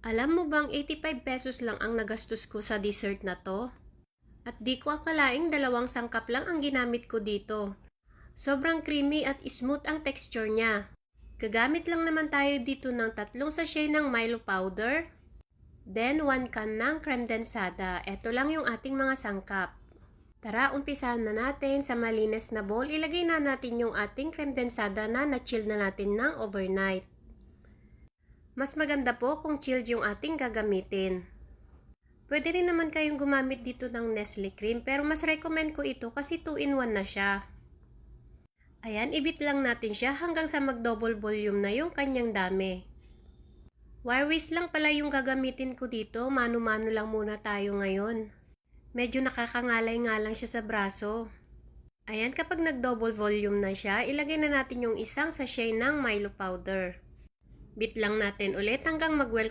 Alam mo bang 85 pesos lang ang nagastos ko sa dessert na to? At di ko akalaing 2 sangkap lang ang ginamit ko dito. Sobrang creamy at smooth ang texture niya. Gagamit lang naman tayo dito ng 3 sachet ng Milo powder, then 1 can ng creme densada. Ito lang yung ating mga sangkap. Tara, umpisahan na natin. Sa malinis na bowl, ilagay na natin yung ating creme densada na na-chill na natin ng overnight. Mas maganda po kung chilled yung ating gagamitin. Pwede rin naman kayong gumamit dito ng Nestle cream, pero mas recommend ko ito kasi 2-in-1 na siya. Ayan, ibit lang natin siya hanggang sa mag-double volume na yung kanyang dami. Wire whisk lang pala yung gagamitin ko dito, mano-mano lang muna tayo ngayon. Medyo nakakangalay nga lang siya sa braso. Ayan, kapag nag-double volume na siya, ilagay na natin yung 1 sachet ng Milo powder. Bit lang natin ulit hanggang mag-well